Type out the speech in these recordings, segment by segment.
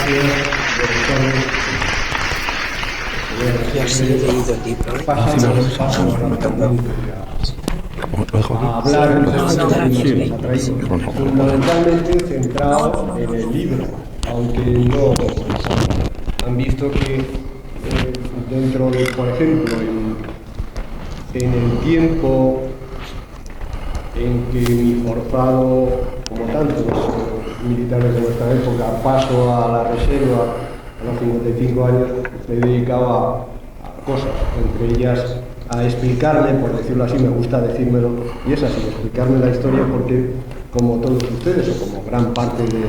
Gracias, Ya sí he leído el libro. pasamos rápidamente a hablar de los temas que nos ha traído, fundamentalmente centrado en el libro, aunque no han visto que dentro de, por ejemplo, en el tiempo en que mi forzado, como tantos militares de nuestra época, paso a la reserva a los 55 años, me dedicaba a cosas, entre ellas a explicarme, por decirlo así, me gusta decírmelo, y es así, explicarme la historia porque, como todos ustedes, o como gran parte de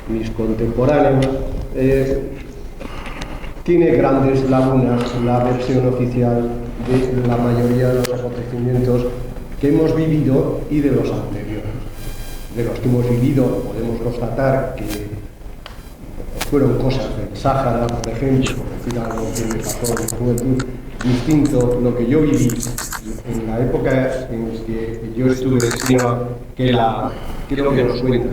mis contemporáneos, tiene grandes lagunas la versión oficial de la mayoría de los acontecimientos que hemos vivido y de los anteriores. De los que hemos vivido podemos constatar que fueron cosas del Sáhara, por ejemplo, por decir algo que me pasó en mi juventud, distinto lo que yo viví en la época en que yo estuve destinado, que lo que nos cuenta.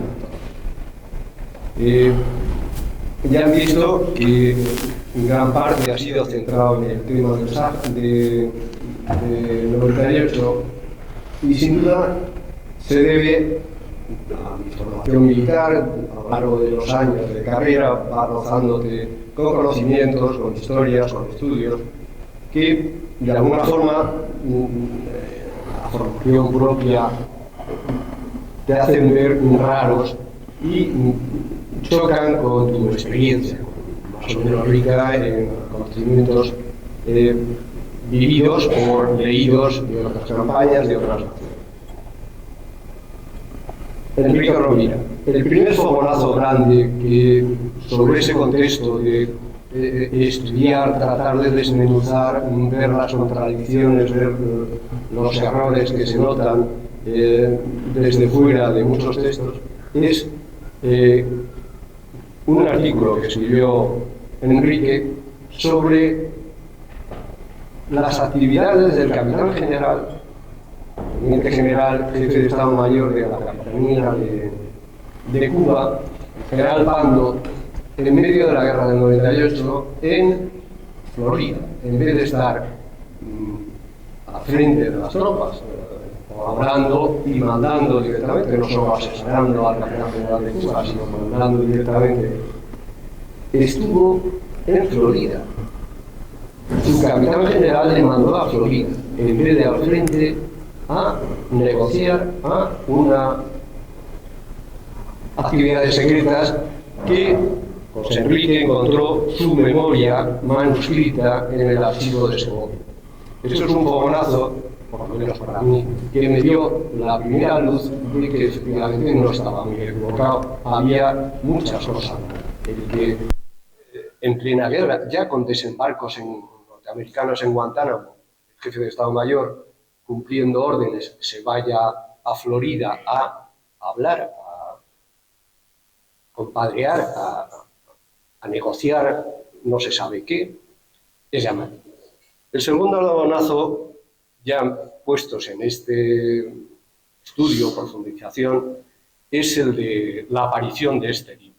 Ya han visto que gran parte ha sido centrado en el tema del Sáhara, de 98, y sin duda se debe a mi formación militar. A lo largo de los años de carrera va rozándote con conocimientos, con historias, con estudios, que de alguna forma la formación propia te hacen ver raros y chocan con tu experiencia, más o menos rica en conocimientos vividos o leídos de otras campañas, de otras naciones. Enrique Rovira, el primer fogonazo grande que sobre ese contexto de estudiar, tratar de desmenuzar, ver las contradicciones, ver los errores que se notan desde fuera de muchos textos, es un artículo que escribió Enrique sobre las actividades del capitán general, teniente general, jefe de Estado Mayor de la Capitanía de Cuba, el general Pando, en medio de la guerra del 98 en Florida, en vez de estar al frente de las tropas, colaborando y mandando directamente, no solo asesorando al capitán general de Cuba, sino mandando directamente, estuvo en Florida. Su capitán general le mandó a Florida, en vez de al frente, a negociar a una actividades secretas que José Enrique encontró su memoria manuscrita en el archivo de Segovia. Eso es un fogonazo, por lo menos para mí, que me dio la primera luz de que efectivamente no estaba muy equivocado. Había muchas cosas. El que en plena guerra, ya con desembarcos norteamericanos en Guantánamo, el jefe de Estado Mayor, cumpliendo órdenes, se vaya a Florida a hablar, a compadrear, a negociar no se sabe qué, es llamativo. El segundo algodonazo, ya puestos en este estudio, profundización, es el de la aparición de este libro.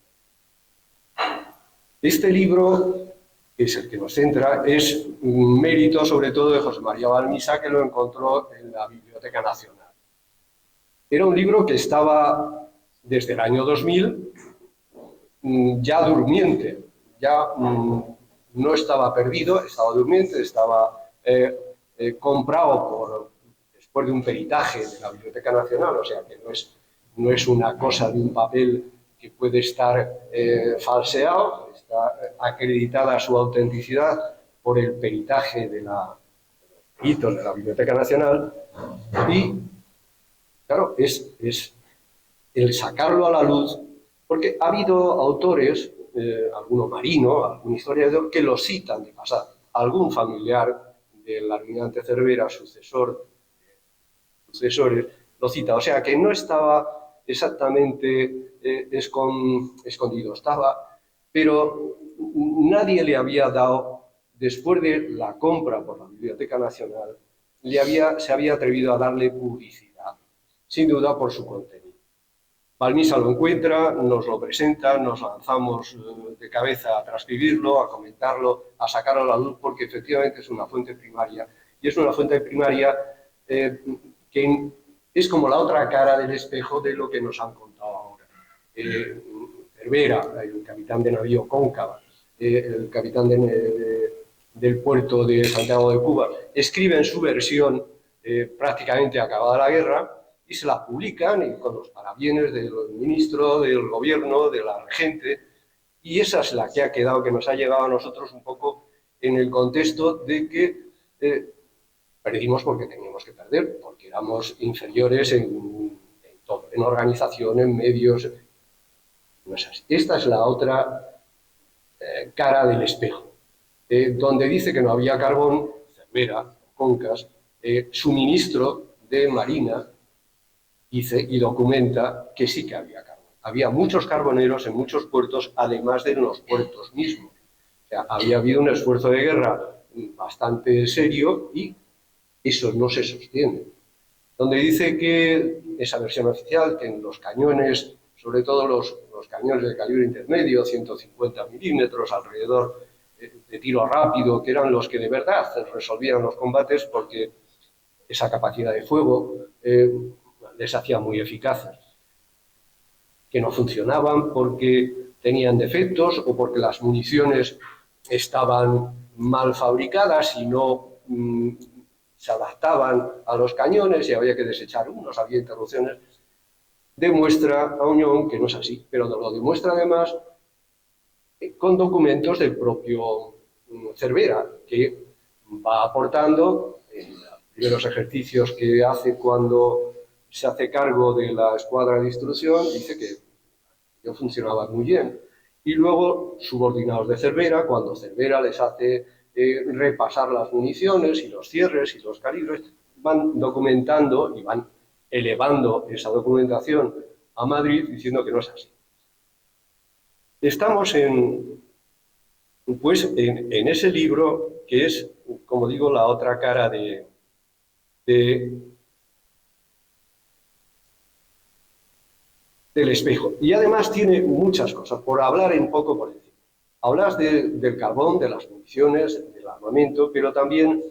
Este libro, que es el que nos centra, es un mérito sobre todo de José María Balmisa, que lo encontró en la Biblioteca Nacional. Era un libro que estaba desde el año 2000 ya durmiente, ya no estaba perdido, estaba durmiente, estaba comprado después de un peritaje de la Biblioteca Nacional, o sea que no es una cosa de un papel que puede estar falseado, está acreditada su autenticidad por el peritaje de los hitos de la Biblioteca Nacional, y claro, es el sacarlo a la luz, porque ha habido autores, alguno Marino, algún historiador, que lo citan de pasado, algún familiar del almirante Cervera, sucesores, lo cita, o sea que no estaba exactamente escondido, estaba, pero nadie le había dado, después de la compra por la Biblioteca Nacional, se había atrevido a darle publicidad, sin duda por su contenido. Balmisa lo encuentra, nos lo presenta, nos lanzamos de cabeza a transcribirlo, a comentarlo, a sacarlo a la luz, porque efectivamente es una fuente primaria. Y es una fuente primaria que es como la otra cara del espejo de lo que nos han contado ahora. Cervera, el capitán de navío Cóncava, el capitán del puerto de Santiago de Cuba, escriben su versión prácticamente acabada la guerra, y se la publican y con los parabienes del ministro, del gobierno, de la regente, y esa es la que ha quedado, que nos ha llegado a nosotros un poco en el contexto de que perdimos porque teníamos que perder, porque éramos inferiores en todo, en organización, en medios. No es así. Esta es la otra cara del espejo, donde dice que no había carbón, Cervera, Concas, su ministro de Marina dice y documenta que sí que había carbón. Había muchos carboneros en muchos puertos, además de en los puertos mismos. O sea, había habido un esfuerzo de guerra bastante serio y eso no se sostiene. Donde dice que, esa versión oficial, que en los cañones, sobre todo los cañones de calibre intermedio, 150 milímetros, alrededor de tiro rápido, que eran los que de verdad resolvían los combates, porque esa capacidad de fuego les hacía muy eficaces, que no funcionaban porque tenían defectos o porque las municiones estaban mal fabricadas y no se adaptaban a los cañones y había que desechar unos, había interrupciones. Demuestra a Uñón que no es así, pero lo demuestra además con documentos del propio Cervera, que va aportando en los primeros ejercicios que hace cuando se hace cargo de la escuadra de instrucción, dice que no funcionaba muy bien. Y luego, subordinados de Cervera, cuando Cervera les hace repasar las municiones y los cierres y los calibres, van documentando y van elevando esa documentación a Madrid diciendo que no es así. Estamos en ese libro que es, como digo, la otra cara del espejo. Y además tiene muchas cosas, por hablar un poco por encima. Hablas del carbón, de las municiones, del armamento, pero también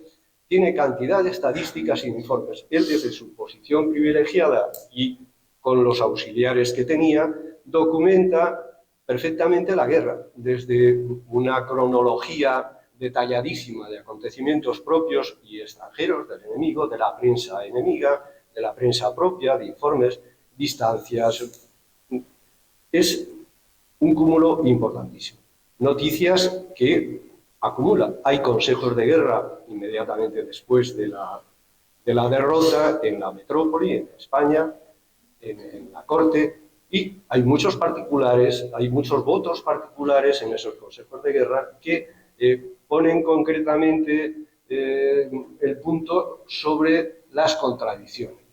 tiene cantidad de estadísticas y informes. Él, desde su posición privilegiada y con los auxiliares que tenía, documenta perfectamente la guerra, desde una cronología detalladísima de acontecimientos propios y extranjeros del enemigo, de la prensa enemiga, de la prensa propia, de informes, distancias. Es un cúmulo importantísimo. Noticias que acumula. Hay consejos de guerra inmediatamente después de la derrota en la metrópoli, en España, en la corte, y hay muchos particulares, hay muchos votos particulares en esos consejos de guerra que ponen concretamente el punto sobre las contradicciones.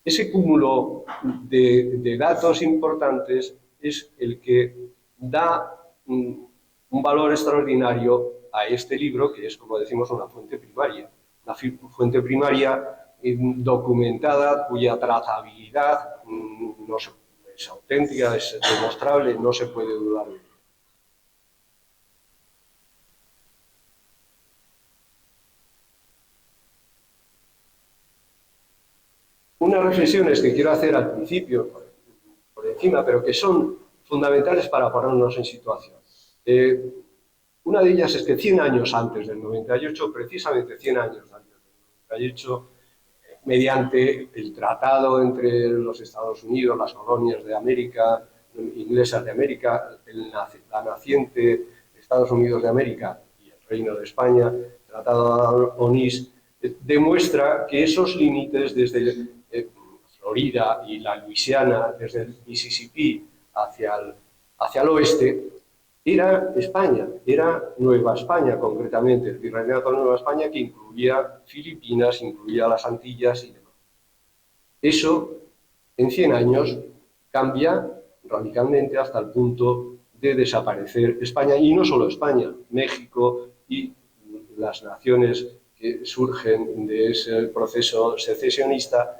Ese cúmulo de datos importantes es el que da un valor extraordinario a este libro, que es, como decimos, una fuente primaria. Una fuente primaria documentada, cuya trazabilidad no es auténtica, es demostrable, no se puede dudar de ello. Unas reflexiones que quiero hacer al principio, por encima, pero que son fundamentales para ponernos en situación. Una de ellas es que 100 años antes del 98, precisamente 100 años antes del 98, mediante el tratado entre los Estados Unidos, las colonias de América, inglesas de América, la naciente Estados Unidos de América y el Reino de España, el Tratado de Onís, demuestra que esos límites desde Florida y la Luisiana, desde el Mississippi hacia el oeste, era España, era Nueva España concretamente, el Virreinato de Nueva España, que incluía Filipinas, incluía las Antillas y demás. Eso, en 100 años, cambia radicalmente hasta el punto de desaparecer España, y no solo España, México y las naciones que surgen de ese proceso secesionista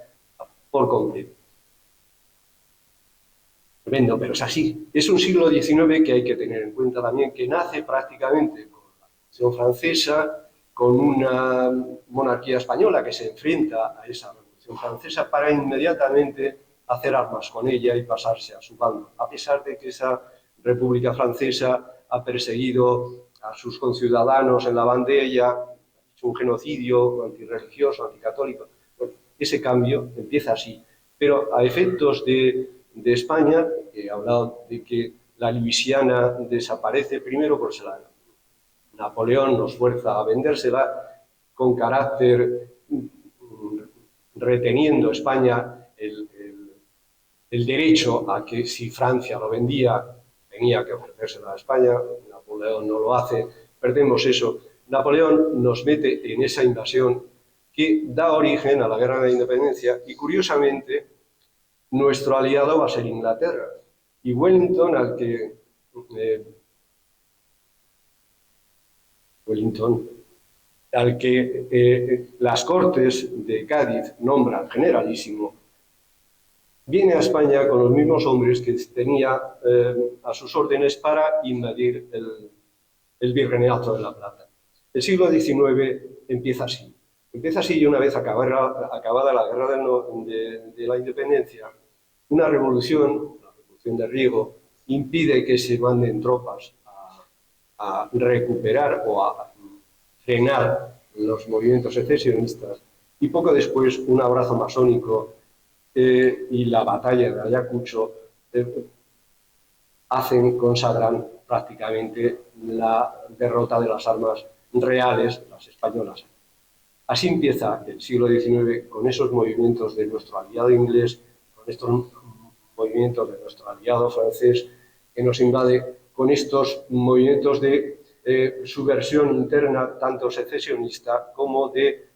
por completo. tremendo, pero es así. Es un siglo XIX que hay que tener en cuenta también, que nace prácticamente con la Revolución Francesa, con una monarquía española que se enfrenta a esa Revolución Francesa para inmediatamente hacer armas con ella y pasarse a su bando, a pesar de que esa República Francesa ha perseguido a sus conciudadanos en la bandera, ha hecho un genocidio antirreligioso, anticatólico. Bueno, ese cambio empieza así, pero a efectos de España, he hablado de que la Luisiana desaparece primero por se la Napoleón nos fuerza a vendérsela con carácter reteniendo España el derecho a que si Francia lo vendía tenía que ofrecérsela a España. Napoleón no lo hace, perdemos eso. Napoleón nos mete en esa invasión que da origen a la Guerra de la Independencia y curiosamente nuestro aliado va a ser Inglaterra. Y Wellington, al que las Cortes de Cádiz nombran generalísimo, viene a España con los mismos hombres que tenía a sus órdenes para invadir el Virreinato de la Plata. El siglo XIX empieza así. Empieza así y una vez acabada la Guerra de la Independencia, una revolución, la Revolución de Riego, impide que se manden tropas a recuperar o a frenar los movimientos secesionistas y poco después un abrazo masónico y la batalla de Ayacucho consagran prácticamente la derrota de las armas reales, las españolas. Así empieza el siglo XIX con esos movimientos de nuestro aliado inglés, con estos movimientos de nuestro aliado francés que nos invade, con estos movimientos de subversión interna, tanto secesionista como de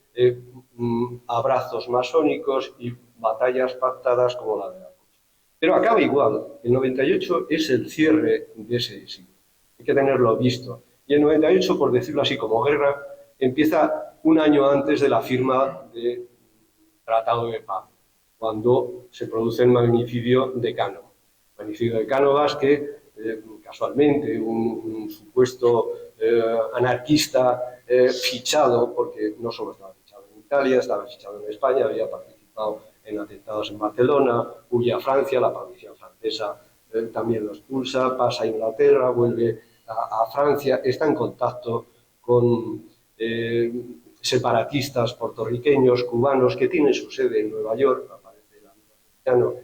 abrazos masónicos y batallas pactadas como la de la Ayacucho. Pero acaba igual. El 98 es el cierre de ese siglo. Hay que tenerlo visto. Y el 98, por decirlo así, como guerra, empieza un año antes de la firma del Tratado de Paz, cuando se produce el magnicidio de Cánovas. El magnicidio de Cánovas que, casualmente, un supuesto anarquista fichado, porque no solo estaba fichado en Italia, estaba fichado en España, había participado en atentados en Barcelona, huye a Francia, la policía francesa también lo expulsa, pasa a Inglaterra, vuelve a Francia, está en contacto con separatistas puertorriqueños, cubanos, que tienen su sede en Nueva York, aparece el americano,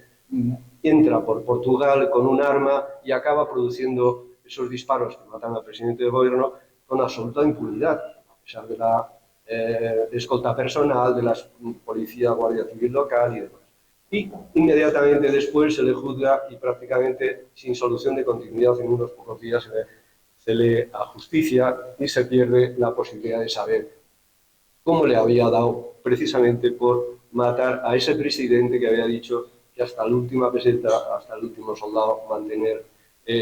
entra por Portugal con un arma y acaba produciendo esos disparos que matan al presidente del gobierno con absoluta impunidad, a pesar de la escolta personal, de la policía, guardia civil local y demás. Y inmediatamente después se le juzga y prácticamente sin solución de continuidad en unos pocos días se le ajusticia y se pierde la posibilidad de saber cómo le había dado precisamente por matar a ese presidente que había dicho que hasta la última peseta, hasta el último soldado, mantener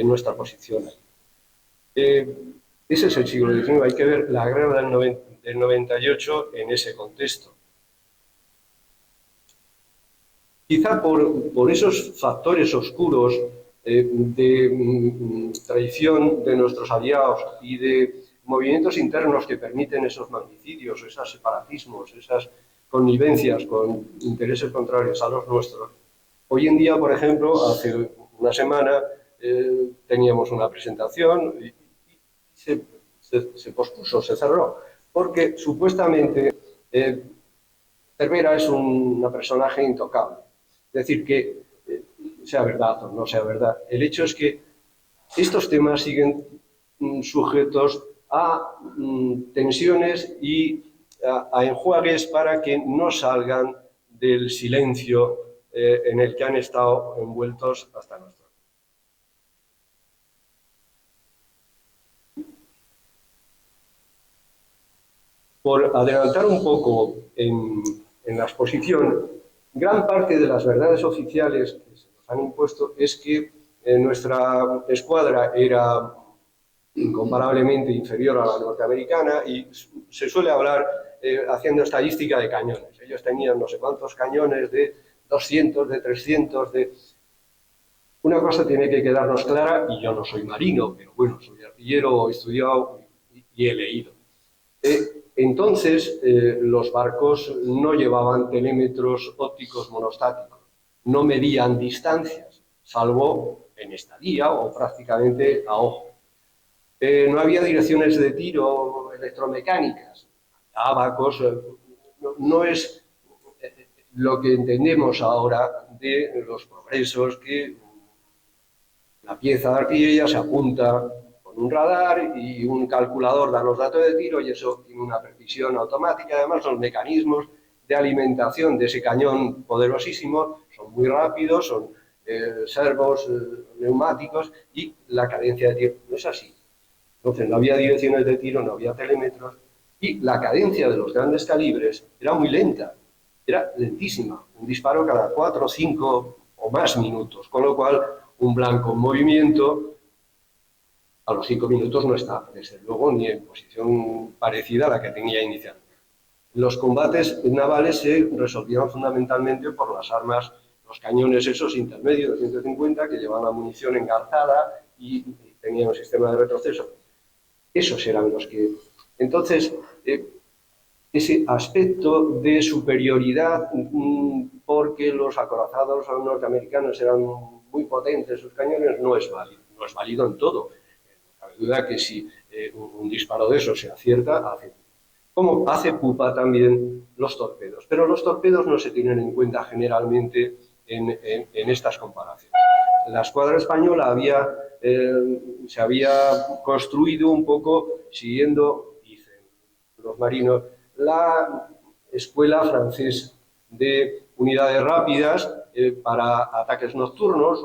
nuestra posición. Ese es el siglo XIX, hay que ver la guerra del 98 en ese contexto. Quizá por esos factores oscuros de traición de nuestros aliados y de movimientos internos que permiten esos magnicidios, esos separatismos, esas connivencias con intereses contrarios a los nuestros. Hoy en día, por ejemplo, hace una semana teníamos una presentación y se pospuso, se cerró, porque supuestamente Cervera es un personaje intocable. Es decir, que sea verdad o no sea verdad, el hecho es que estos temas siguen sujetos a tensiones y a enjuagues para que no salgan del silencio en el que han estado envueltos hasta nuestro. Por adelantar un poco en la exposición, gran parte de las verdades oficiales que se nos han impuesto es que nuestra escuadra era incomparablemente inferior a la norteamericana y se suele hablar haciendo estadística de cañones. Ellos tenían no sé cuántos cañones, de 200, de 300, Una cosa tiene que quedarnos clara, y yo no soy marino, pero bueno, soy artillero, he estudiado y he leído. Entonces, los barcos no llevaban telémetros ópticos monostáticos, no medían distancias, salvo en estadía o prácticamente a ojo. No había direcciones de tiro electromecánicas, abacos, no es lo que entendemos ahora de los progresos, que la pieza de artillería se apunta con un radar y un calculador da los datos de tiro y eso tiene una precisión automática. Además, los mecanismos de alimentación de ese cañón poderosísimo son muy rápidos, son servos neumáticos y la cadencia de tiro no es así. Entonces no había direcciones de tiro, no había telémetros y la cadencia de los grandes calibres era muy lenta, era lentísima, un disparo cada 4, 5 o más minutos, con lo cual un blanco en movimiento a los 5 minutos no está, desde luego, ni en posición parecida a la que tenía inicialmente. Los combates navales se resolvían fundamentalmente por las armas, los cañones esos intermedios de 150 que llevaban la munición engarzada y tenían un sistema de retroceso. Esos eran los que... Entonces, ese aspecto de superioridad, porque los acorazados norteamericanos eran muy potentes, sus cañones, no es válido en todo. No cabe duda que si un disparo de esos se acierta, hace pupa. Como hace pupa también los torpedos. Pero los torpedos no se tienen en cuenta generalmente en estas comparaciones. La escuadra española se había construido un poco siguiendo, dicen los marinos, la escuela francesa de unidades rápidas para ataques nocturnos,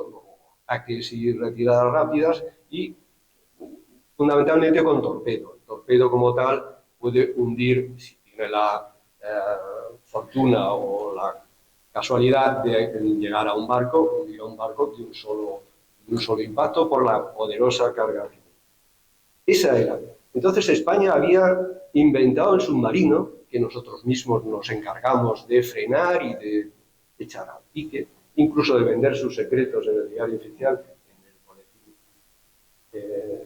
ataques y retiradas rápidas y fundamentalmente con torpedo. El torpedo como tal puede hundir, si tiene la fortuna o la casualidad de llegar a un barco, hundir a un barco de un solo impacto por la poderosa carga. Esa era. Entonces España había inventado el submarino, que nosotros mismos nos encargamos de frenar y de echar al pique, incluso de vender sus secretos en el diario oficial, en el boletín,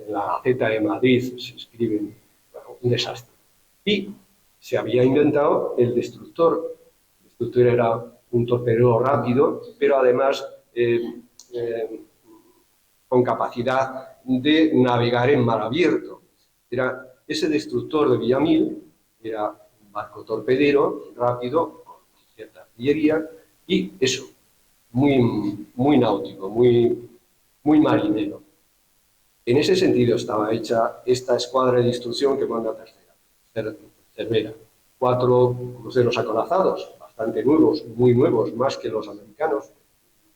en la Gaceta de Madrid se escriben, bueno, un desastre. Y se había inventado el destructor. El destructor era un torpedero rápido, pero además con capacidad de navegar en mar abierto. Era ese destructor de Villamil, era un barco torpedero rápido, con cierta artillería, y eso, muy náutico, muy marinero. En ese sentido estaba hecha esta escuadra de instrucción que manda Cervera. 4 cruceros acorazados, bastante nuevos, muy nuevos, más que los americanos,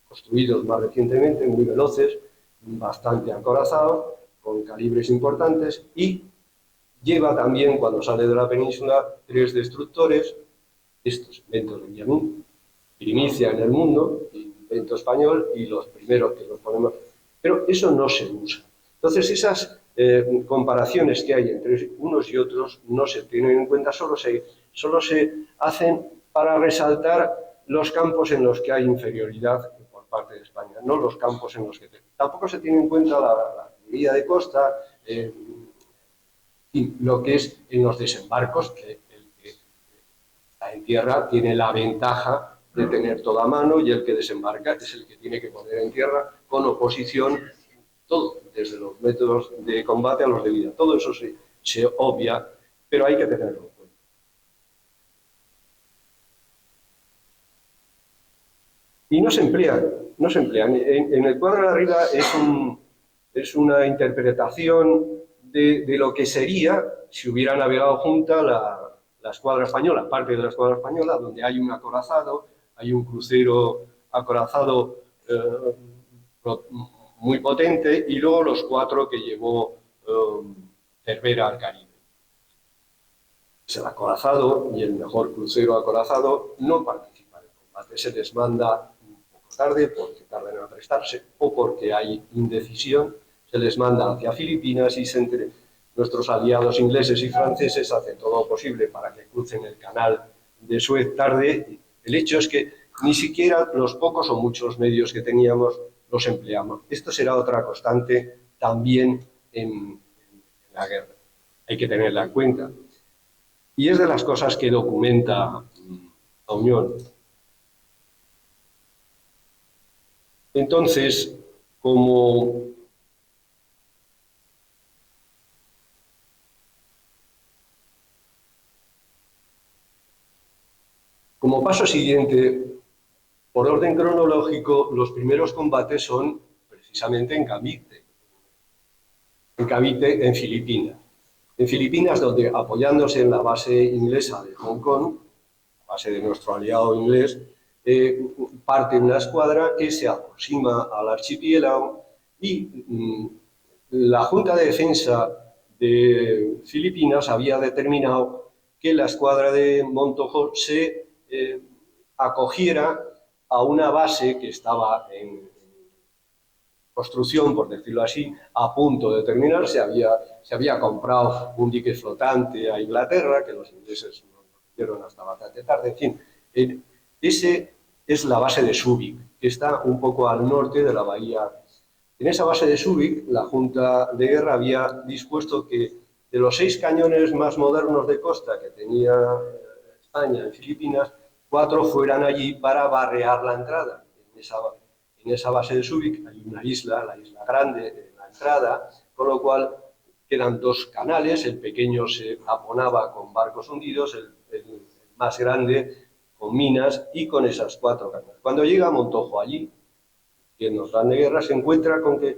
construidos más recientemente, muy veloces, bastante acorazados, con calibres importantes, y lleva también, cuando sale de la península, 3 destructores, estos inventos de Villamil, primicia en el mundo, invento español, y los primeros que los ponemos, pero eso no se usa. Entonces esas comparaciones que hay entre unos y otros no se tienen en cuenta, solo se hacen para resaltar los campos en los que hay inferioridad por parte de España, no los campos en los que... Tampoco se tiene en cuenta la artillería de costa, y lo que es en los desembarcos, que el que está en tierra tiene la ventaja de tener toda a mano y el que desembarca es el que tiene que poner en tierra con oposición todo, desde los métodos de combate a los de vida. Todo eso se obvia, pero hay que tenerlo en cuenta. Y no se emplean. En el cuadro de arriba es una interpretación de lo que sería si hubiera navegado junta la escuadra española, parte de la escuadra española, donde hay un acorazado, hay un crucero acorazado muy potente, y luego los 4 que llevó Cervera al Caribe. El acorazado y el mejor crucero acorazado no participan en combate, se les manda un poco tarde porque tardan en aprestarse o porque hay indecisión, se les manda hacia Filipinas y nuestros aliados ingleses y franceses hacen todo lo posible para que crucen el canal de Suez tarde. El hecho es que ni siquiera los pocos o muchos medios que teníamos los empleamos. Esto será otra constante también en la guerra. Hay que tenerla en cuenta. Y es de las cosas que documenta la Unión. Entonces, como paso siguiente, por orden cronológico, los primeros combates son precisamente en Cavite, en Filipinas. En Filipinas, donde apoyándose en la base inglesa de Hong Kong, la base de nuestro aliado inglés, parte una escuadra que se aproxima al archipiélago y la Junta de Defensa de Filipinas había determinado que la escuadra de Montojo se acogiera a una base que estaba en construcción, por decirlo así, a punto de terminar. Se había comprado un dique flotante a Inglaterra, que los ingleses no lo hicieron hasta bastante tarde. En fin, ese es la base de Subic, que está un poco al norte de la bahía. En esa base de Subic, la Junta de Guerra había dispuesto que de los 6 cañones más modernos de costa que tenía España en Filipinas, 4 fueran allí para barrear la entrada. En esa base de Subic hay una isla, la isla Grande, en la entrada, con lo cual quedan 2 canales, el pequeño se aponaba con barcos hundidos, el más grande con minas y con esas 4 canales. Cuando llega Montojo allí, que en los grandes guerras se encuentra con que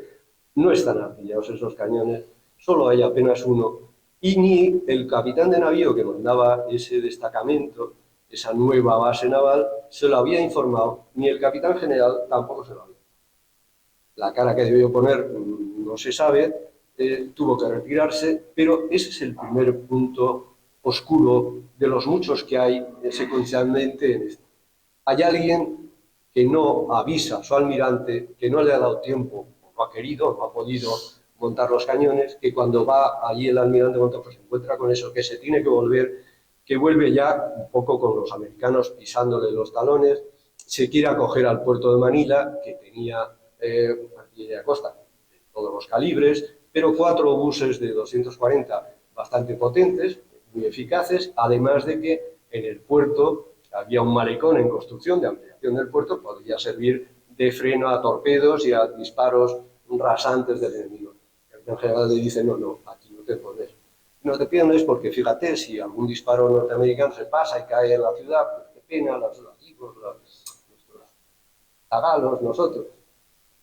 no están artillados esos cañones, solo hay apenas uno, y ni el capitán de navío que mandaba ese destacamento, esa nueva base naval, se lo había informado, ni el capitán general tampoco se lo había. La cara que debió poner no se sabe, tuvo que retirarse, pero ese es el primer punto oscuro de los muchos que hay secuencialmente en esto. Hay alguien que no avisa a su almirante, que no le ha dado tiempo, no ha querido, no ha podido montar los cañones, que cuando va allí el almirante Montojo se encuentra con eso, que se tiene que volver, que vuelve ya un poco con los americanos pisándole los talones, se quiere acoger al puerto de Manila, que tenía artillería de costa de todos los calibres, pero 4 obuses de 240 bastante potentes, muy eficaces, además de que en el puerto había un malecón en construcción de ampliación del puerto, podría servir de freno a torpedos y a disparos rasantes del enemigo. El capitán general le dice, no, aquí no te pones. No te pones porque, fíjate, si algún disparo norteamericano se pasa y cae en la ciudad, pues qué pena, los nativos, nuestros tagalos, nosotros.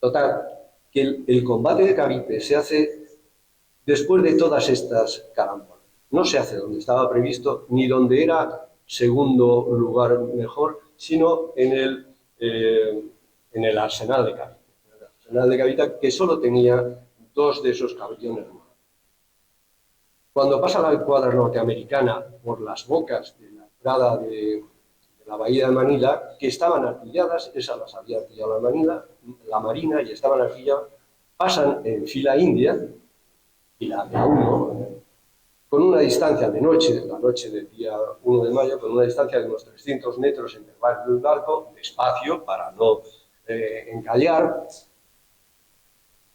Total, que el combate de Cavite se hace después de todas estas carambolas. No se hace donde estaba previsto, ni donde era segundo lugar mejor, sino en el arsenal de Cavite. El arsenal de Cavite, que solo tenía 2 de esos caballones más. Cuando pasa la escuadra norteamericana por las bocas de la entrada de la bahía de Manila, que estaban artilladas, esas las había artillado la Marina, y estaban artilladas, pasan en fila india, fila de 1, con una distancia de noche, la noche del día 1 de mayo, con una distancia de unos 300 metros entre el barco, despacio, para no encallar.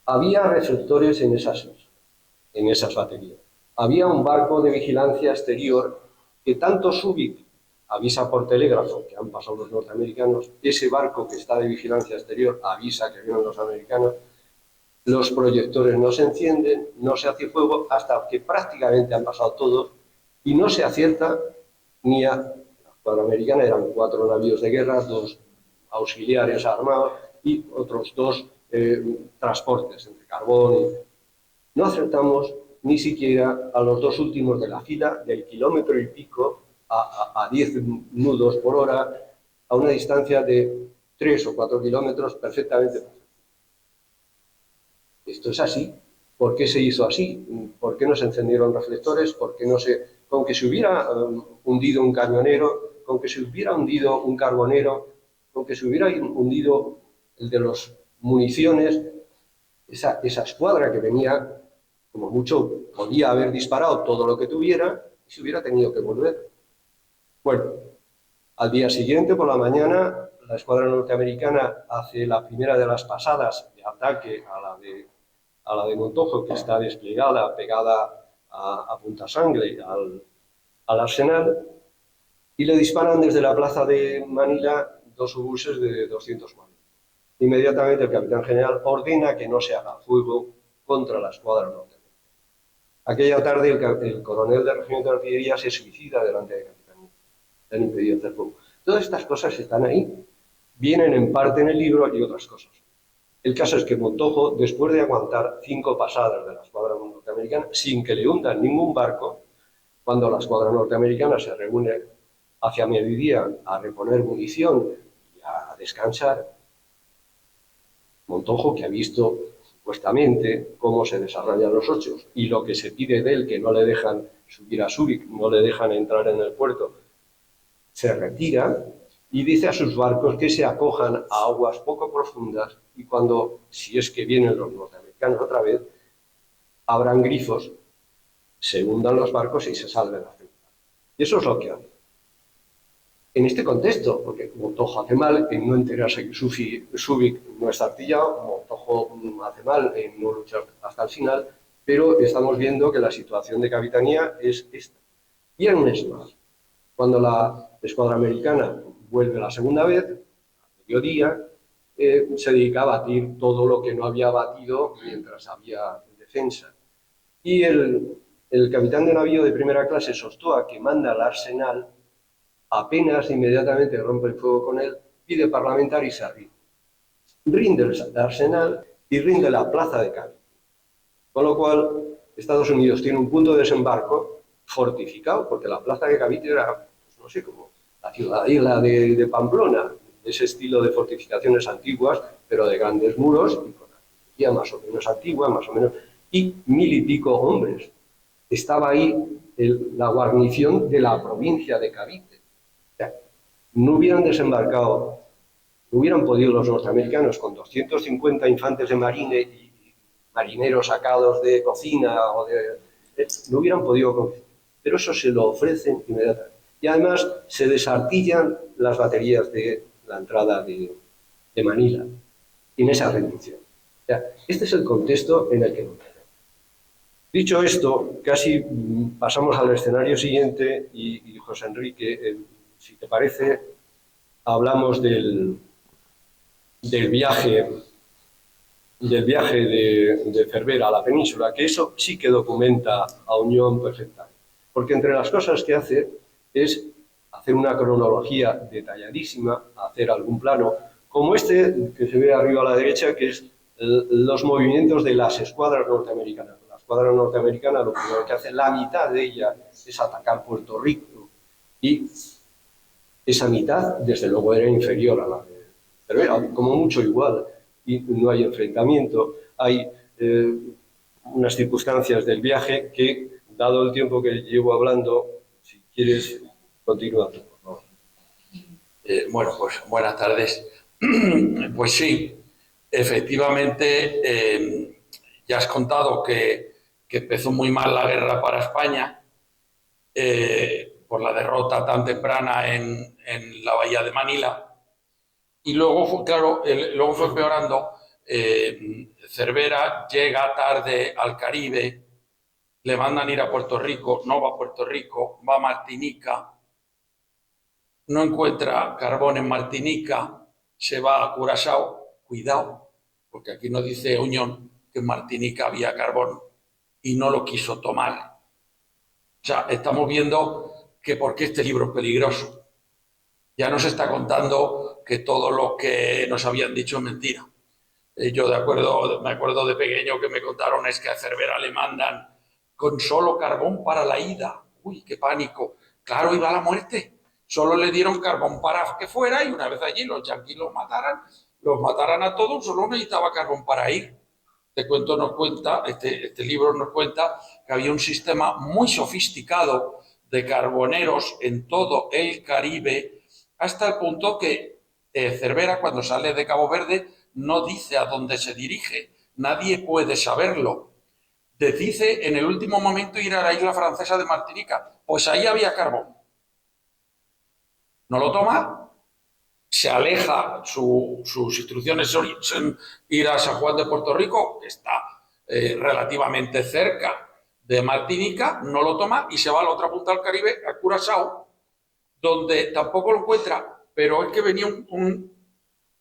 Había reflectores en esas baterías. Había un barco de vigilancia exterior que tanto Subic avisa por telégrafo que han pasado los norteamericanos, ese barco que está de vigilancia exterior avisa que vienen los americanos, los proyectores no se encienden, no se hace fuego hasta que prácticamente han pasado todos y no se acierta ni a la escuadra americana. Eran 4 navíos de guerra, 2 auxiliares armados y otros 2 transportes entre carbón y... No acertamos ni siquiera a los 2 últimos de la fila, del kilómetro y pico a 10 nudos por hora, a una distancia de 3 o 4 kilómetros perfectamente. Esto es así. ¿Por qué se hizo así? ¿Por qué no se encendieron reflectores? ¿Por qué no se...? Con que se hubiera hundido un cañonero, con que se hubiera hundido un carbonero, con que se hubiera hundido el de las municiones, esa escuadra que venía, como mucho, podía haber disparado todo lo que tuviera y se hubiera tenido que volver. Bueno, al día siguiente, por la mañana, la escuadra norteamericana hace la primera de las pasadas de ataque a la de Montojo, que está desplegada, pegada a punta sangre al arsenal, y le disparan desde la plaza de Manila 2 obuses de 200 manos. Inmediatamente el capitán general ordena que no se haga fuego contra la escuadra norteamericana. Aquella tarde el coronel del regimiento de artillería se suicida delante de capitanía. Le han impedido hacer fuego. Todas estas cosas están ahí. Vienen en parte en el libro y otras cosas. El caso es que Montojo, después de aguantar 5 pasadas de la escuadra norteamericana, sin que le hundan ningún barco, cuando la escuadra norteamericana se reúne hacia mediodía a reponer munición y a descansar, Montojo, que ha visto supuestamente cómo se desarrollan los hechos y lo que se pide de él, que no le dejan subir a Zúrich, no le dejan entrar en el puerto, se retira y dice a sus barcos que se acojan a aguas poco profundas y cuando, si es que vienen los norteamericanos otra vez, abran grifos, se hundan los barcos y se salven a la. Y eso es lo que hace. En este contexto, porque Montojo hace mal en no enterarse que Zúrich no está artillado, Montojo hace mal en no luchar hasta el final, pero estamos viendo que la situación de capitanía es esta. Y aún es más, cuando la escuadra americana vuelve la segunda vez, a mediodía, se dedica a batir todo lo que no había batido mientras había defensa. Y el capitán de navío de primera clase, Sostoa, que manda al arsenal, apenas inmediatamente rompe el fuego con él, pide parlamentar y se rinde. Rinde el arsenal y rinde la plaza de Cádiz. Con lo cual, Estados Unidos tiene un punto de desembarco fortificado, porque la plaza de Cavite era, pues, no sé, como la ciudadela de Pamplona, ese estilo de fortificaciones antiguas, pero de grandes muros, y con artillería más o menos antigua, más o menos, y 1000 y pico hombres. Estaba ahí la guarnición de la provincia de Cavite. O sea, no hubieran desembarcado, no hubieran podido los norteamericanos con 250 infantes de marine y marineros sacados de cocina, no hubieran podido, pero eso se lo ofrecen inmediatamente. Y además se desartillan las baterías de la entrada de Manila en esa rendición. O sea, este es el contexto en el que nos tenemos. Dicho esto, casi pasamos al escenario siguiente y José Enrique, si te parece, hablamos del viaje de Cervera a la península, que eso sí que documenta a Unión perfectamente. Porque entre las cosas que hace es hacer una cronología detalladísima, hacer algún plano, como este que se ve arriba a la derecha, que es los movimientos de las escuadras norteamericanas. La escuadra norteamericana lo primero que hace, la mitad de ella es atacar Puerto Rico, y esa mitad, desde luego, era inferior a la de Cervera, como mucho igual, y no hay enfrentamiento. Hay unas circunstancias del viaje que, dado el tiempo que llevo hablando, si quieres, continúa, por favor. Bueno, pues buenas tardes. Pues sí, efectivamente, ya has contado que empezó muy mal la guerra para España por la derrota tan temprana en la bahía de Manila. Y luego fue, claro, luego fue empeorando. Cervera llega tarde al Caribe, le mandan ir a Puerto Rico, no va a Puerto Rico, va a Martinica, no encuentra carbón en Martinica, se va a Curazao, cuidado, porque aquí no dice Unión que en Martinica había carbón y no lo quiso tomar. O sea, estamos viendo que por qué este libro es peligroso. Ya nos está contando que todo lo que nos habían dicho es mentira. Yo me acuerdo de pequeño que me contaron es que a Cervera le mandan con solo carbón para la ida. Uy, qué pánico. Claro, iba a la muerte. Solo le dieron carbón para que fuera y una vez allí los yanquis los mataran a todos, solo necesitaba carbón para ir. Este cuento nos cuenta, este libro nos cuenta que había un sistema muy sofisticado de carboneros en todo el Caribe, hasta el punto que Cervera, cuando sale de Cabo Verde, no dice a dónde se dirige. Nadie puede saberlo. Decide en el último momento ir a la isla francesa de Martinica. Pues ahí había carbón. ¿No lo toma? se aleja, sus instrucciones son ir a San Juan de Puerto Rico, que está relativamente cerca de Martinica, no lo toma y se va a la otra punta del Caribe, a Curazao, donde tampoco lo encuentra, pero es que venía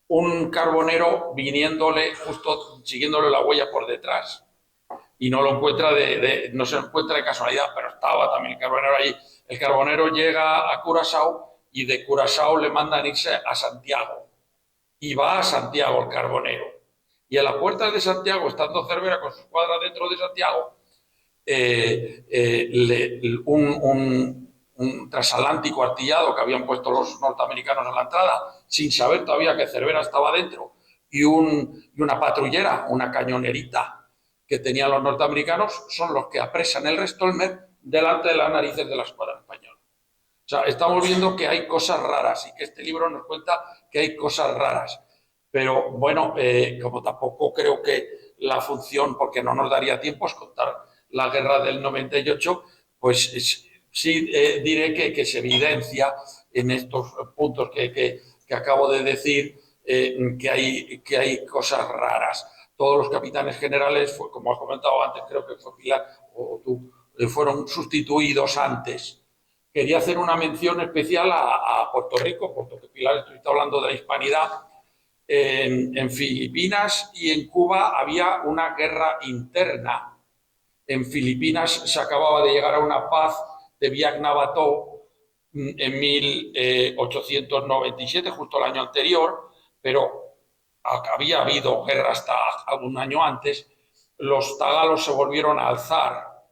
un carbonero viniéndole, justo siguiéndole la huella por detrás. Y no lo encuentra no se encuentra de casualidad, pero estaba también el carbonero allí. El carbonero llega a Curazao y de Curazao le mandan irse a Santiago. Y va a Santiago el carbonero. Y a las puertas de Santiago, estando Cervera con sus cuadras dentro de Santiago, un transatlántico artillado que habían puesto los norteamericanos en la entrada, sin saber todavía que Cervera estaba dentro, y una patrullera, una cañonerita que tenían los norteamericanos, son los que apresan el Restolmer delante de las narices de la escuadra española. O sea, estamos viendo que hay cosas raras y que este libro nos cuenta que hay cosas raras. Pero bueno, como tampoco creo que la función, porque no nos daría tiempo, es contar la guerra del 98, pues sí diré que se evidencia en estos puntos que acabo de decir que hay cosas raras. Todos los capitanes generales, como has comentado antes, creo que fue Pilar o tú, fueron sustituidos antes. Quería hacer una mención especial a Puerto Rico, porque Pilar está hablando de la hispanidad. En Filipinas y en Cuba había una guerra interna. En Filipinas se acababa de llegar a una paz de Biak-Navato en 1897, justo el año anterior, pero había habido guerra hasta algún año antes. Los tagalos se volvieron a alzar.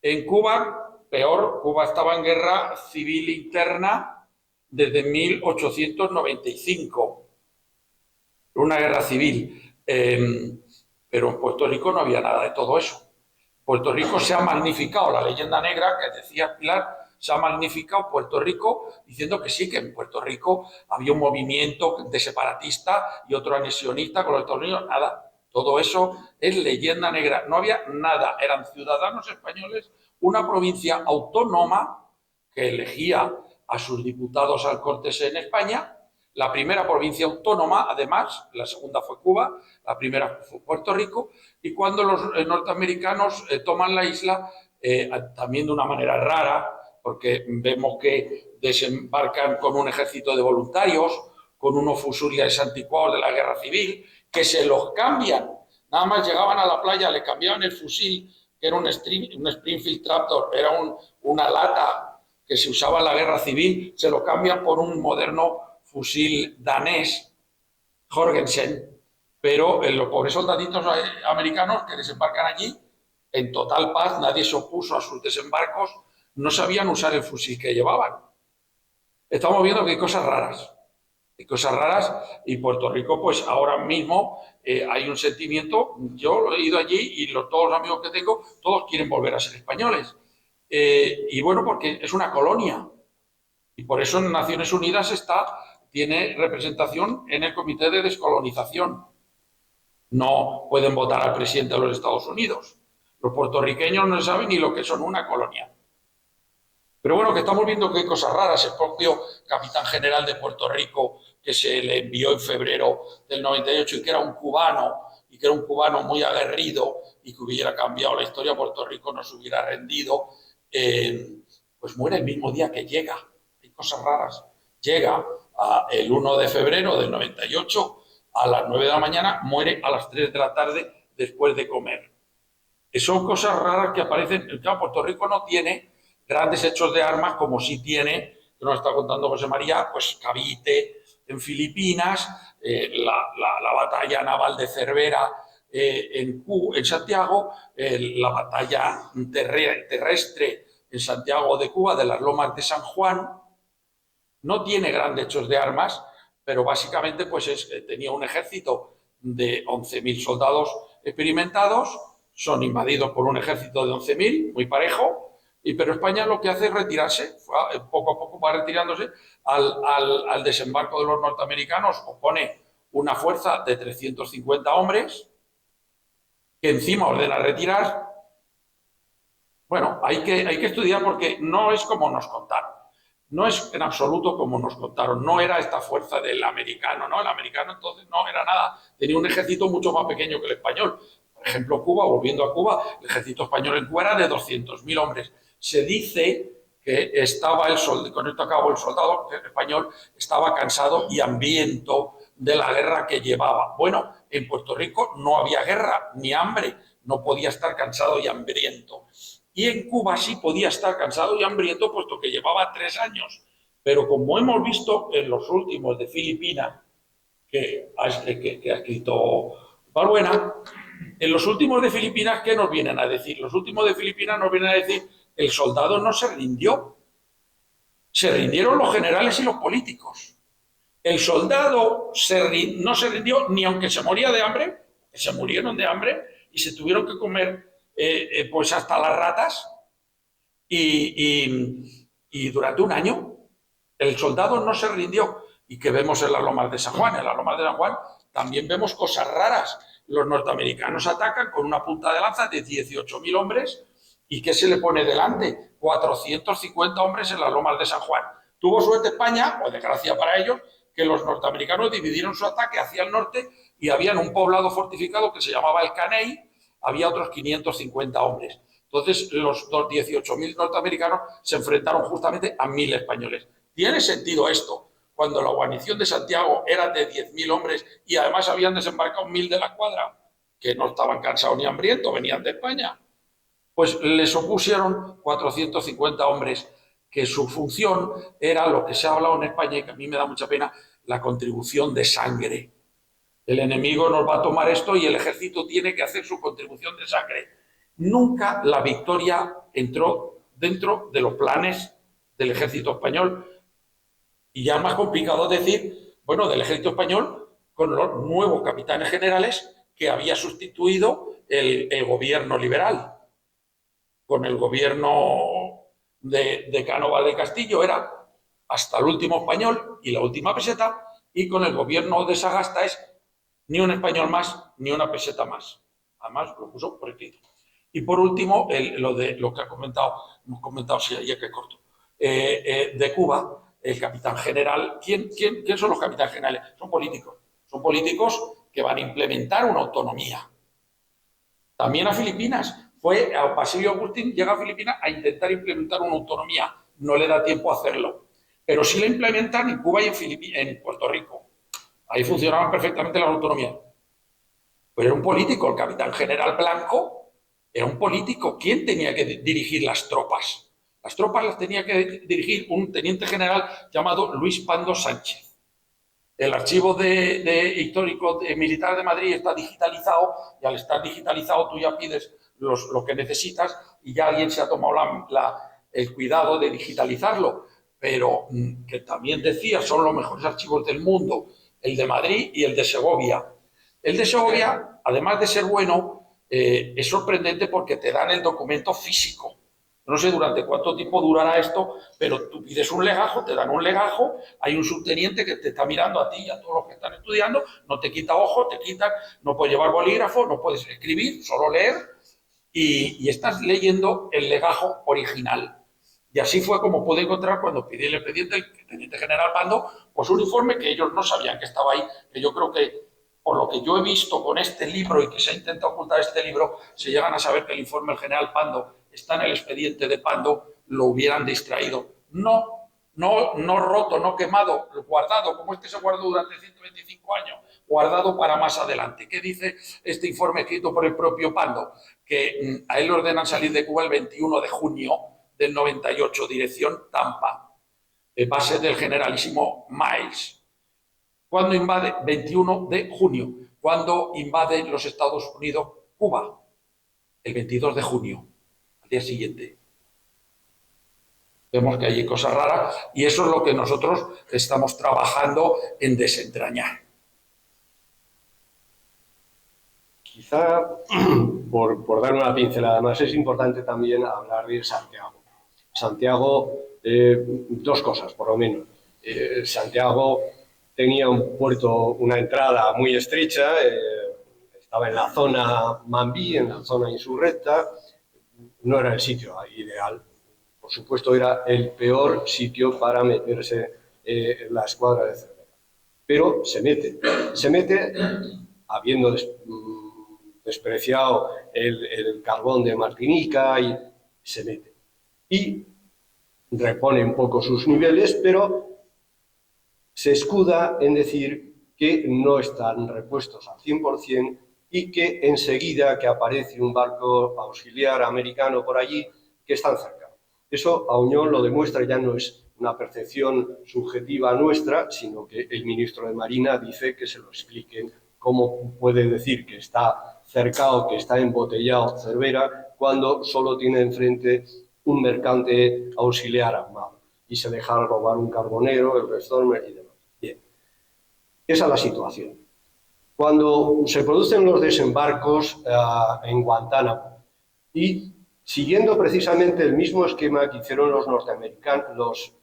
En Cuba, peor, Cuba estaba en guerra civil interna desde 1895. Una guerra civil, pero en Puerto Rico no había nada de todo eso. Puerto Rico se ha magnificado, la leyenda negra que decía Pilar, se ha magnificado Puerto Rico diciendo que sí, que en Puerto Rico había un movimiento de separatista y otro anexionista con los Estados Unidos, nada. Todo eso es leyenda negra, no había nada, eran ciudadanos españoles, una provincia autónoma que elegía a sus diputados al Cortes en España. La primera provincia autónoma, además, la segunda fue Cuba, la primera fue Puerto Rico, y cuando los norteamericanos toman la isla, también de una manera rara, porque vemos que desembarcan con un ejército de voluntarios, con unos fusiles anticuados de la guerra civil, que se los cambian. Nada más llegaban a la playa, le cambiaban el fusil, que era un Springfield Traptor, era una lata que se usaba en la guerra civil, se lo cambian por un moderno fusil danés, Jorgensen, pero los pobres soldaditos americanos que desembarcan allí, en total paz, nadie se opuso a sus desembarcos, no sabían usar el fusil que llevaban. Estamos viendo que hay cosas raras, y Puerto Rico, pues ahora mismo hay un sentimiento, yo he ido allí y todos los amigos que tengo, todos quieren volver a ser españoles. Y bueno, porque es una colonia, y por eso en Naciones Unidas tiene representación en el Comité de Descolonización. No pueden votar al presidente de los Estados Unidos. Los puertorriqueños no saben ni lo que son una colonia. Pero bueno, que estamos viendo que hay cosas raras. El propio capitán general de Puerto Rico, que se le envió en febrero del 98 y que era un cubano muy aguerrido y que hubiera cambiado la historia, Puerto Rico no se hubiera rendido, pues muere el mismo día que llega. Hay cosas raras. Llega el 1 de febrero del 98 a las 9 de la mañana, muere a las 3 de la tarde después de comer. Son cosas raras que aparecen. Claro, Puerto Rico no tiene grandes hechos de armas como sí tiene, que nos está contando José María, pues Cavite en Filipinas, la batalla naval de Cervera en Santiago, la batalla terrestre en Santiago de Cuba, de las Lomas de San Juan. No tiene grandes hechos de armas, pero básicamente pues tenía un ejército de 11.000 soldados experimentados, son invadidos por un ejército de 11.000, muy parejo, pero España lo que hace es retirarse, poco a poco va retirándose. Al desembarco de los norteamericanos opone una fuerza de 350 hombres, que encima ordena retirar. Bueno, hay que estudiar porque no es como nos contaron. No es en absoluto como nos contaron, no era esta fuerza del americano, ¿no? El americano entonces no era nada, tenía un ejército mucho más pequeño que el español. Por ejemplo, Cuba, volviendo a Cuba, el ejército español en Cuba era de 200.000 hombres. Se dice que estaba el soldado, con esto acabo, el soldado español estaba cansado y hambriento de la guerra que llevaba. Bueno, en Puerto Rico no había guerra ni hambre, no podía estar cansado y hambriento. Y en Cuba sí podía estar cansado y hambriento, puesto que llevaba 3 años. Pero como hemos visto en los últimos de Filipinas, que ha escrito Balbuena, en los últimos de Filipinas, ¿qué nos vienen a decir? Los últimos de Filipinas nos vienen a decir el soldado no se rindió. Se rindieron los generales y los políticos. El soldado no se rindió ni aunque se moría de hambre, que se murieron de hambre y se tuvieron que comer pues hasta las ratas y durante un año el soldado no se rindió. Y que vemos en las lomas de San Juan. En las lomas de San Juan también vemos cosas raras. Los norteamericanos atacan con una punta de lanza de 18.000 hombres. ¿Y qué se le pone delante? 450 hombres en las lomas de San Juan. Tuvo suerte España, o desgracia para ellos, que los norteamericanos dividieron su ataque hacia el norte y había un poblado fortificado que se llamaba el Caney, había otros 550 hombres. Entonces los 18.000 norteamericanos se enfrentaron justamente a 1.000 españoles. ¿Tiene sentido esto? Cuando la guarnición de Santiago era de 10.000 hombres y además habían desembarcado 1.000 de la escuadra, que no estaban cansados ni hambrientos, venían de España. Pues les opusieron 450 hombres, que su función era lo que se ha hablado en España y que a mí me da mucha pena, la contribución de sangre. El enemigo nos va a tomar esto y el ejército tiene que hacer su contribución de sangre. Nunca la victoria entró dentro de los planes del ejército español. Y ya es más complicado decir, bueno, del ejército español con los nuevos capitanes generales que había sustituido el gobierno liberal. Con el gobierno de Cánovas de Castillo era hasta el último español y la última peseta, y con el gobierno de Sagasta es ni un español más, ni una peseta más. Además, lo puso por escrito. Y por último, lo que hemos comentado, sí, ya que corto, de Cuba, el capitán general. ¿Quién son los capitanes generales? Son políticos. Son políticos que van a implementar una autonomía. También a Filipinas. A Basilio Agustín llega a Filipinas a intentar implementar una autonomía. No le da tiempo a hacerlo. Pero sí la implementan en Cuba y en Puerto Rico. Ahí funcionaban perfectamente las autonomías. Pero era un político, el capitán general Blanco era un político. ¿Quién tenía que dirigir las tropas? Las tropas las tenía que dirigir un teniente general llamado Luis Pando Sánchez. El archivo histórico militar de Madrid está digitalizado y al estar digitalizado tú ya pides lo que necesitas y ya alguien se ha tomado el cuidado de digitalizarlo. Pero que también decía, son los mejores archivos del mundo, el de Madrid y el de Segovia. El de Segovia, además de ser bueno, es sorprendente porque te dan el documento físico. No sé durante cuánto tiempo durará esto, pero tú pides un legajo, te dan un legajo, hay un subteniente que te está mirando a ti y a todos los que están estudiando, no te quita ojos, no puedes llevar bolígrafo, no puedes escribir, solo leer, y estás leyendo el legajo original. Y así fue como pude encontrar cuando pedí el expediente del teniente general Pando, pues un informe que ellos no sabían que estaba ahí, que yo creo que por lo que yo he visto con este libro y que se ha intentado ocultar este libro, se llegan a saber que el informe del general Pando está en el expediente de Pando, lo hubieran distraído. No roto, no quemado, guardado, como este se guardó durante 125 años, guardado para más adelante. ¿Qué dice este informe escrito por el propio Pando? Que a él le ordenan salir de Cuba el 21 de junio del 98, dirección Tampa, base del generalísimo Miles. ¿Cuándo invade? 21 de junio. ¿Cuándo invade los Estados Unidos Cuba? El 22 de junio, al día siguiente. Vemos que hay cosas raras y eso es lo que nosotros estamos trabajando en desentrañar. Quizá, por dar una pincelada más, es importante también hablar de Santiago. Santiago, dos cosas por lo menos. Santiago tenía un puerto, una entrada muy estrecha, estaba en la zona Mambí, en la zona insurrecta, no era el sitio ideal, por supuesto era el peor sitio para meterse la escuadra de Cervera. Pero se mete habiendo despreciado el carbón de Martinica, y se mete. Y repone un poco sus niveles, pero se escuda en decir que no están repuestos al 100% y que enseguida que aparece un barco auxiliar americano por allí, que están cerca. Eso Auñón lo demuestra, ya no es una percepción subjetiva nuestra, sino que el ministro de Marina dice que se lo expliquen cómo puede decir que está cercado, que está embotellado Cervera, cuando solo tiene enfrente un mercante auxiliar armado y se deja robar un carbonero, el Restormer y demás. Bien, esa es la situación. Cuando se producen los desembarcos en Guantánamo y siguiendo precisamente el mismo esquema que hicieron los norteamericanos,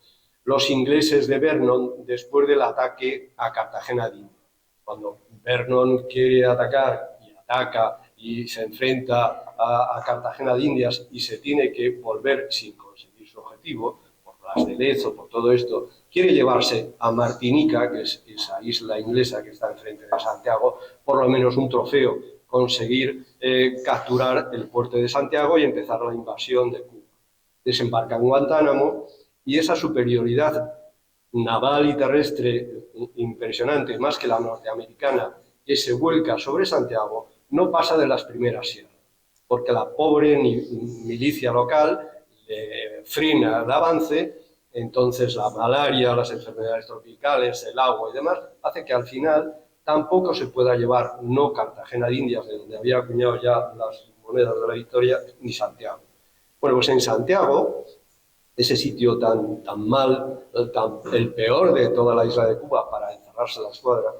los ingleses de Vernon después del ataque a Cartagena de Indias. Cuando Vernon quiere atacar y ataca y se enfrenta a Cartagena de Indias y se tiene que volver sin conseguir su objetivo, por las de Lezo, por todo esto, quiere llevarse a Martinica, que es esa isla inglesa que está enfrente de Santiago, por lo menos un trofeo, conseguir capturar el puerto de Santiago y empezar la invasión de Cuba. Desembarca en Guantánamo y esa superioridad naval y terrestre impresionante, más que la norteamericana, que se vuelca sobre Santiago, no pasa de las primeras sierras, porque la pobre milicia local frena el avance. Entonces la malaria, las enfermedades tropicales, el agua y demás, hace que al final tampoco se pueda llevar no Cartagena de Indias, de donde había acuñado ya las monedas de la Victoria, ni Santiago. Bueno, pues en Santiago, ese sitio tan mal, el peor de toda la isla de Cuba para encerrarse la escuadra,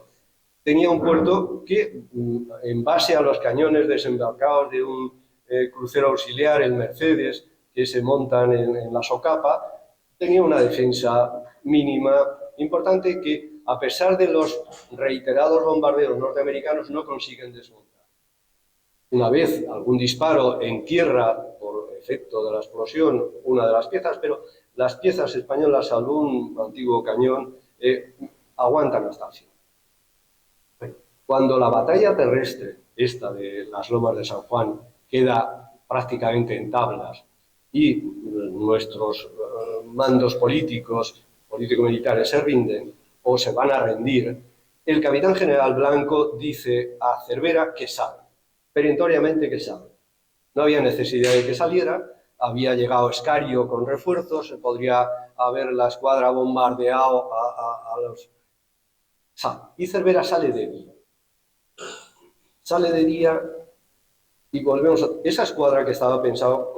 tenía un puerto que, en base a los cañones desembarcados de un crucero auxiliar, el Mercedes, que se montan en la socapa, tenía una defensa mínima importante que, a pesar de los reiterados bombardeos norteamericanos, no consiguen desmontar. Una vez algún disparo en tierra por efecto de la explosión, una de las piezas, pero las piezas españolas, salvo un antiguo cañón, aguantan hasta el final. Cuando la batalla terrestre, esta de las Lomas de San Juan, queda prácticamente en tablas y nuestros mandos político-militares se rinden o se van a rendir, el capitán general Blanco dice a Cervera que sale, perentoriamente que sale. No había necesidad de que saliera, había llegado Escario con refuerzos, se podría haber la escuadra bombardeado a los... Sale. Y Cervera sale de día. Sale de día y volvemos a... Esa escuadra que estaba pensado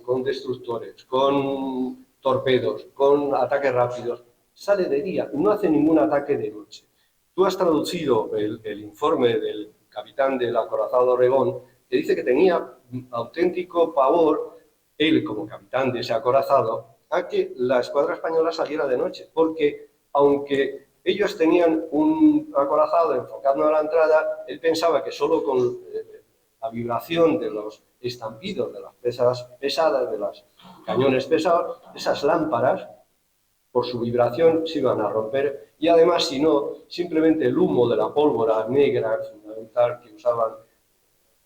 con destructores, con torpedos, con ataques rápidos, sale de día, no hace ningún ataque de noche. Tú has traducido el informe del capitán del acorazado Obregón, que dice que tenía auténtico pavor, él como capitán de ese acorazado, a que la escuadra española saliera de noche, porque aunque ellos tenían un acorazado enfocado a la entrada, él pensaba que solo con la vibración de los estampidos de las presas pesadas, de los cañones pesados, esas lámparas, por su vibración, se iban a romper, y además, si no, simplemente el humo de la pólvora negra fundamental que usaban,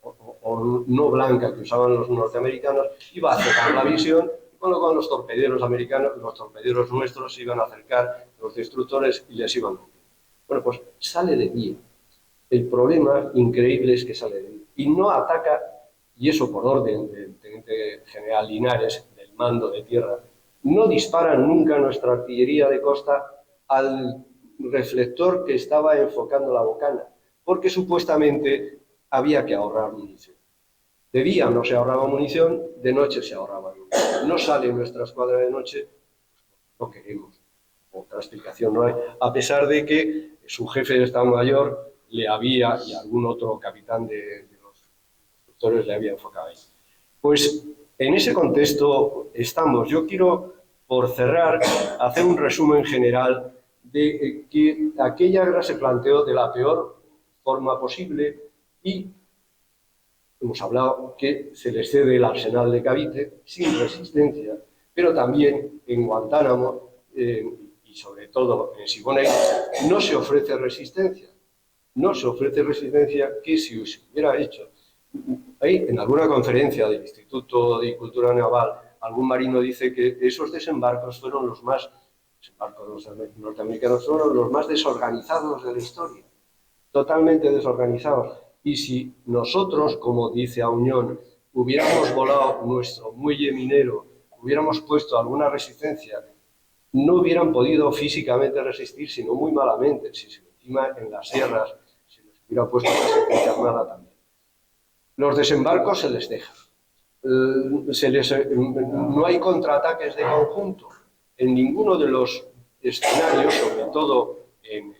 o no blanca que usaban los norteamericanos, iba a cegar la visión, con lo cual los torpederos americanos, los torpederos nuestros, se iban a acercar, los destructores, y les iban a hundir. Bueno, pues sale de día. El problema increíble es que sale de día. Y no ataca, y eso por orden del teniente general Linares, del mando de tierra, no dispara nunca nuestra artillería de costa al reflector que estaba enfocando la bocana, porque supuestamente había que ahorrar munición. De día no se ahorraba munición, de noche se ahorraba munición. No sale nuestra escuadra de noche, no queremos. Otra explicación no hay, a pesar de que su jefe de Estado Mayor le había, y algún otro capitán de los instructores le había enfocado ahí. Pues en ese contexto estamos. Yo quiero, por cerrar, hacer un resumen general de que aquella guerra se planteó de la peor forma posible y hemos hablado que se les cede el arsenal de Cavite sin resistencia, pero también en Guantánamo y sobre todo en Siboney no se ofrece resistencia. No se ofrece resistencia que si se hubiera hecho. Hay en alguna conferencia del Instituto de Cultura Naval, algún marino dice que esos desembarcos fueron los más, desembarcos norteamericanos fueron los más desorganizados de la historia, totalmente desorganizados. Y si nosotros, como dice Auñón, hubiéramos volado nuestro muelle minero, hubiéramos puesto alguna resistencia, no hubieran podido físicamente resistir, sino muy malamente, si encima en las sierras se les hubiera puesto resistencia armada también. Los desembarcos se les deja. No hay contraataques de conjunto en ninguno de los escenarios, sobre todo en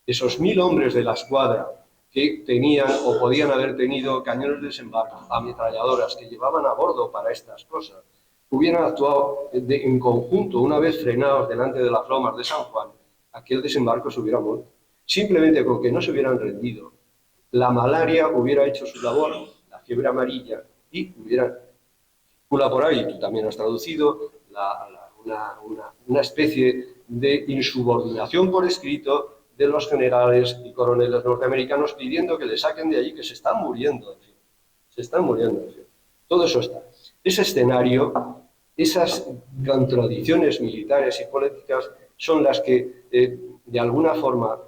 esos 1000 hombres de la escuadra que tenían o podían haber tenido cañones de desembarco, ametralladoras que llevaban a bordo para estas cosas, hubieran actuado en conjunto una vez frenados delante de las lomas de San Juan, aquel desembarco se hubiera muerto. Simplemente con que no se hubieran rendido, la malaria hubiera hecho su labor, la fiebre amarilla, y hubiera, circula por ahí, tú también has traducido, una especie de insubordinación por escrito de los generales y coroneles norteamericanos pidiendo que le saquen de allí, que se están muriendo, en fin. Se están muriendo, en fin. Todo eso está. Ese escenario, esas contradicciones militares y políticas son las que, de alguna forma,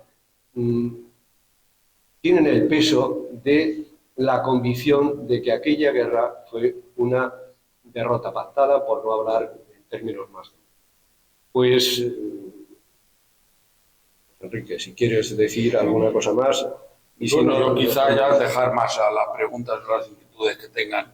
tienen el peso de la convicción de que aquella guerra fue una derrota pactada, por no hablar en términos más. Pues, Enrique, si quieres decir alguna cosa más. Y si no, yo quizá ya dejar más a las preguntas, a las inquietudes que tengan